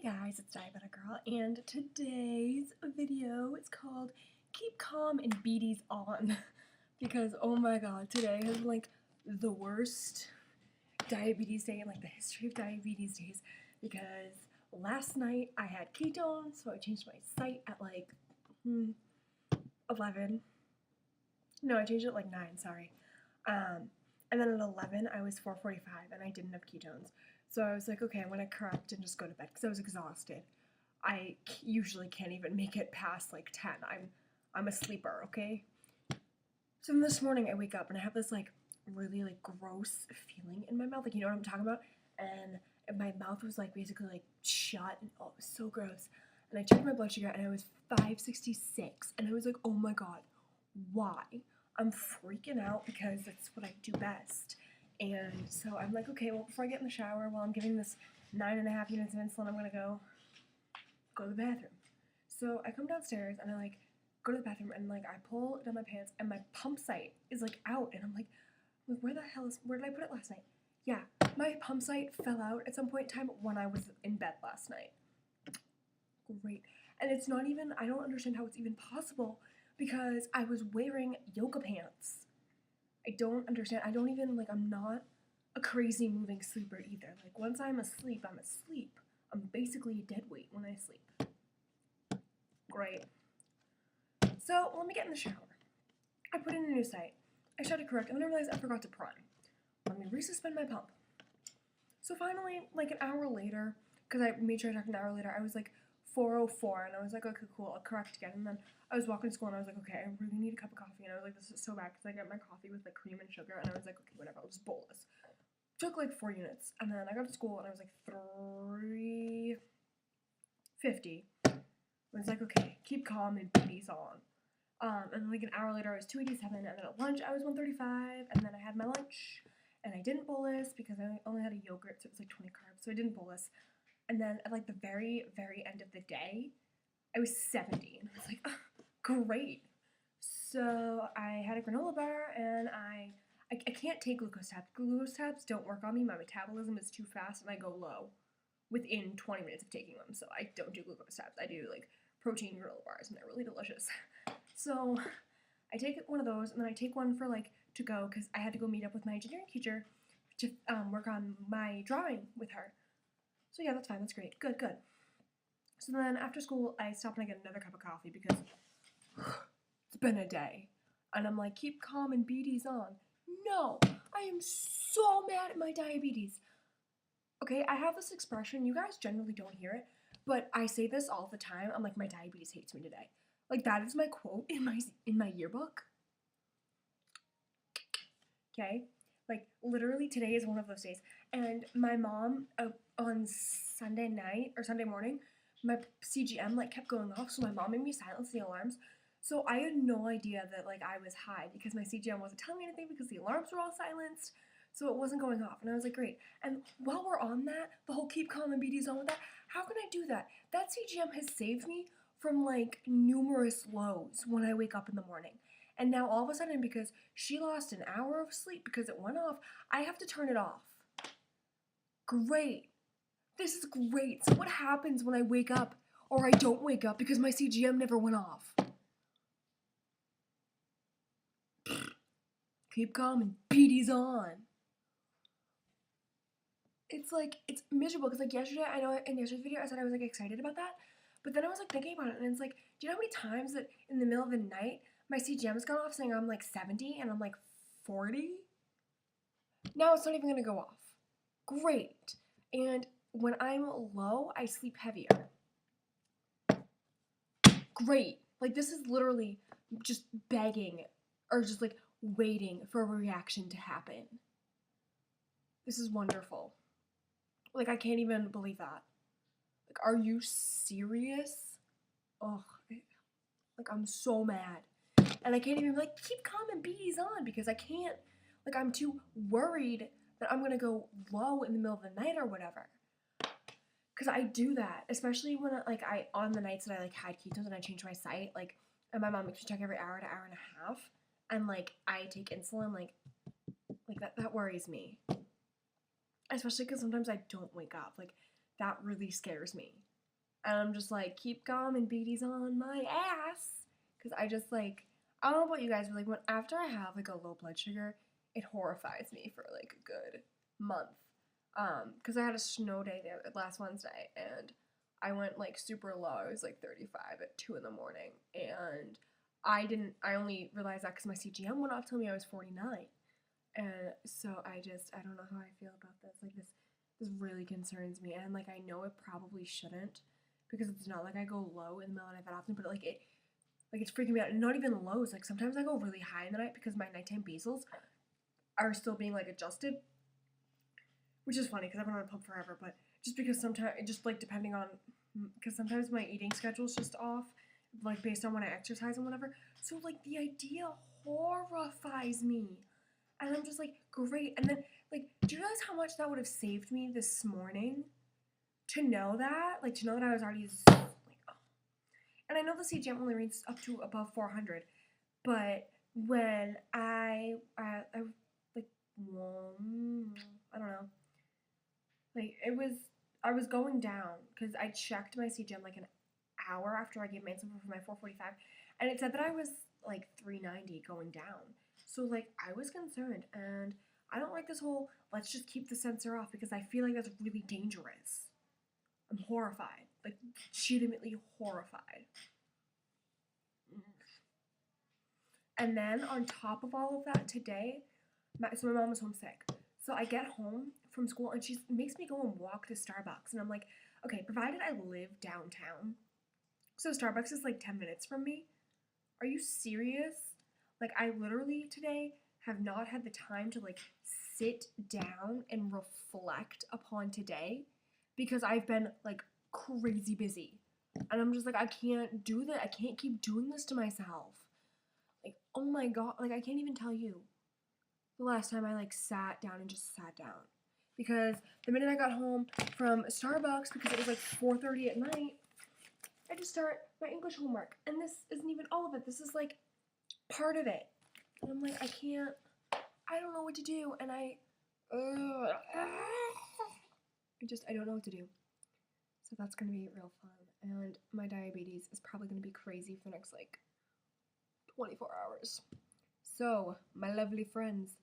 guys, it's Diabetic Girl, and today's video is called Keep Calm and Beaties On because, oh my god, today has been like the worst diabetes day in like the history of diabetes days because last night I had ketones, so I changed my site at like 11. No, I changed it at like 9, sorry. And then at 11 I was 4:45 and I didn't have ketones. So I was like, okay, I'm going to correct and just go to bed because I was exhausted. I usually can't even make it past like 10. I'm a sleeper, okay? So then this morning I wake up and I have this like really like gross feeling in my mouth. Like, you know what I'm talking about? And my mouth was like basically like shut and oh, it was so gross. And I checked my blood sugar and it was 566. And I was like, oh my god, why? I'm freaking out because that's what I do best. And so I'm like, okay, well, before I get in the shower, while I'm giving this 9.5 units of insulin, I'm gonna go to the bathroom. So I come downstairs and I like go to the bathroom and like I pull down my pants and my pump site is like out and I'm like, where did I put it last night? Yeah, my pump site fell out at some point in time when I was in bed last night. Great. And it's not even, I don't understand how it's even possible because I was wearing yoga pants. I don't understand. I don't even, like, I'm not a crazy moving sleeper either. Like, once I'm asleep, I'm asleep. I'm basically a dead weight when I sleep. Great. So, let me get in the shower. I put in a new site. I tried to correct, and then I realized I forgot to prime. Let me resuspend my pump. So finally, like an hour later, because I made sure I checked an hour later, I was like 4:04, and I was like, okay, cool, I'll correct again. And then I was walking to school, and I was like, okay, I really need a cup of coffee. And I was like, this is so bad, because I got my coffee with like cream and sugar, and I was like, okay, whatever, I'll just bolus. Took like 4 units, and then I got to school, and I was like 3:50. I was like, okay, keep calm and beaties on. And then like an hour later, I was 287, and then at lunch, I was 135, and then I had my lunch, and I didn't bolus because I only had a yogurt, so it was like 20 carbs, so I didn't bolus. And then at like the very, very end of the day, I was 70, and I was like, oh, great. So I had a granola bar, and I can't take glucose tabs. Glucose tabs don't work on me. My metabolism is too fast, and I go low within 20 minutes of taking them. So I don't do glucose tabs. I do like protein granola bars, and they're really delicious. So I take one of those, and then I take one for like to go because I had to go meet up with my engineering teacher to work on my drawing with her. So yeah, that's fine. That's great. Good, good. So then after school, I stop and I get another cup of coffee because it's been a day. And I'm like, keep calm and beaties on. No, I am so mad at my diabetes. Okay, I have this expression. You guys generally don't hear it, but I say this all the time. I'm like, my diabetes hates me today. Like, that is my quote in my yearbook. Okay? Like, literally today is one of those days. And my mom, on Sunday night, or Sunday morning, my CGM, like, kept going off, so my mom made me silence the alarms. So I had no idea that, like, I was high, because my CGM wasn't telling me anything, because the alarms were all silenced, so it wasn't going off. And I was like, great. And while we're on that, the whole keep calm and beaties on with that, how can I do that? That CGM has saved me from, like, numerous lows when I wake up in the morning. And now all of a sudden, because she lost an hour of sleep because it went off, I have to turn it off. Great. This is great. So what happens when I wake up or I don't wake up because my CGM never went off? Keep calm and beaties on. It's like, it's miserable because like yesterday, I know in yesterday's video I said I was like excited about that, but then I was like thinking about it and it's like, do you know how many times that in the middle of the night my CGM's gone off saying I'm like 70 and I'm like 40? Now it's not even gonna go off. Great. And when I'm low, I sleep heavier. Great. Like, this is literally just begging or just like waiting for a reaction to happen. This is wonderful. Like, I can't even believe that. Like, are you serious? Ugh. Like, I'm so mad. And I can't even be like, keep calm and beaties on because I can't, like, I'm too worried that I'm gonna go low in the middle of the night or whatever. Because I do that, especially when, like, on the nights that I, like, had ketones and I changed my site, like, and my mom makes me check every hour to hour and a half, and, like, I take insulin, like that worries me. Especially because sometimes I don't wake up. Like, that really scares me. And I'm just like, keep calm and BD's on my ass. Because I just like, I don't know about you guys, but like when after I have like a low blood sugar, it horrifies me for like a good month. Because I had a snow day there last Wednesday and I went like super low. I was like 35 at 2 in the morning. And I only realized that because my CGM went off telling me I was 49. And so I don't know how I feel about this. Like this really concerns me. And like I know it probably shouldn't because it's not like I go low in the middle of the night that often, but like it's freaking me out. And not even lows. Like sometimes I go really high in the night because my nighttime basals are still being like adjusted, which is funny because I've been on a pump forever. But just because sometimes, just like depending on, because sometimes my eating schedule's just off, like based on when I exercise and whatever. So like the idea horrifies me, and I'm just like great. And then like, do you realize how much that would have saved me this morning? To know that, like to know that I was already like, oh. And I know the CGM only reads up to above 400, but when I like, I don't know, like I was going down because I checked my CGM like an hour after I gave my insulin for my 445, and it said that I was like 390 going down. So like I was concerned, and I don't like this whole let's just keep the sensor off because I feel like that's really dangerous. I'm horrified, like legitimately horrified. And then on top of all of that, today, so my mom was homesick. So I get home from school and she makes me go and walk to Starbucks. And I'm like, okay, provided I live downtown, so Starbucks is like 10 minutes from me. Are you serious? Like I literally today have not had the time to like sit down and reflect upon today because I've been like crazy busy. And I'm just like, I can't do that. I can't keep doing this to myself. Like, oh my god, like I can't even tell you the last time I like sat down and just sat down. Because the minute I got home from Starbucks, because it was like 4:30 at night, I just start my English homework. And this isn't even all of it. This is like part of it. And I'm like, I don't know what to do. And I don't know what to do. So that's going to be real fun. And my diabetes is probably going to be crazy for the next like 24 hours. So, my lovely friends,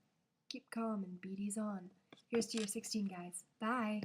keep calm and BD's on. Here's to your 16, guys. Bye.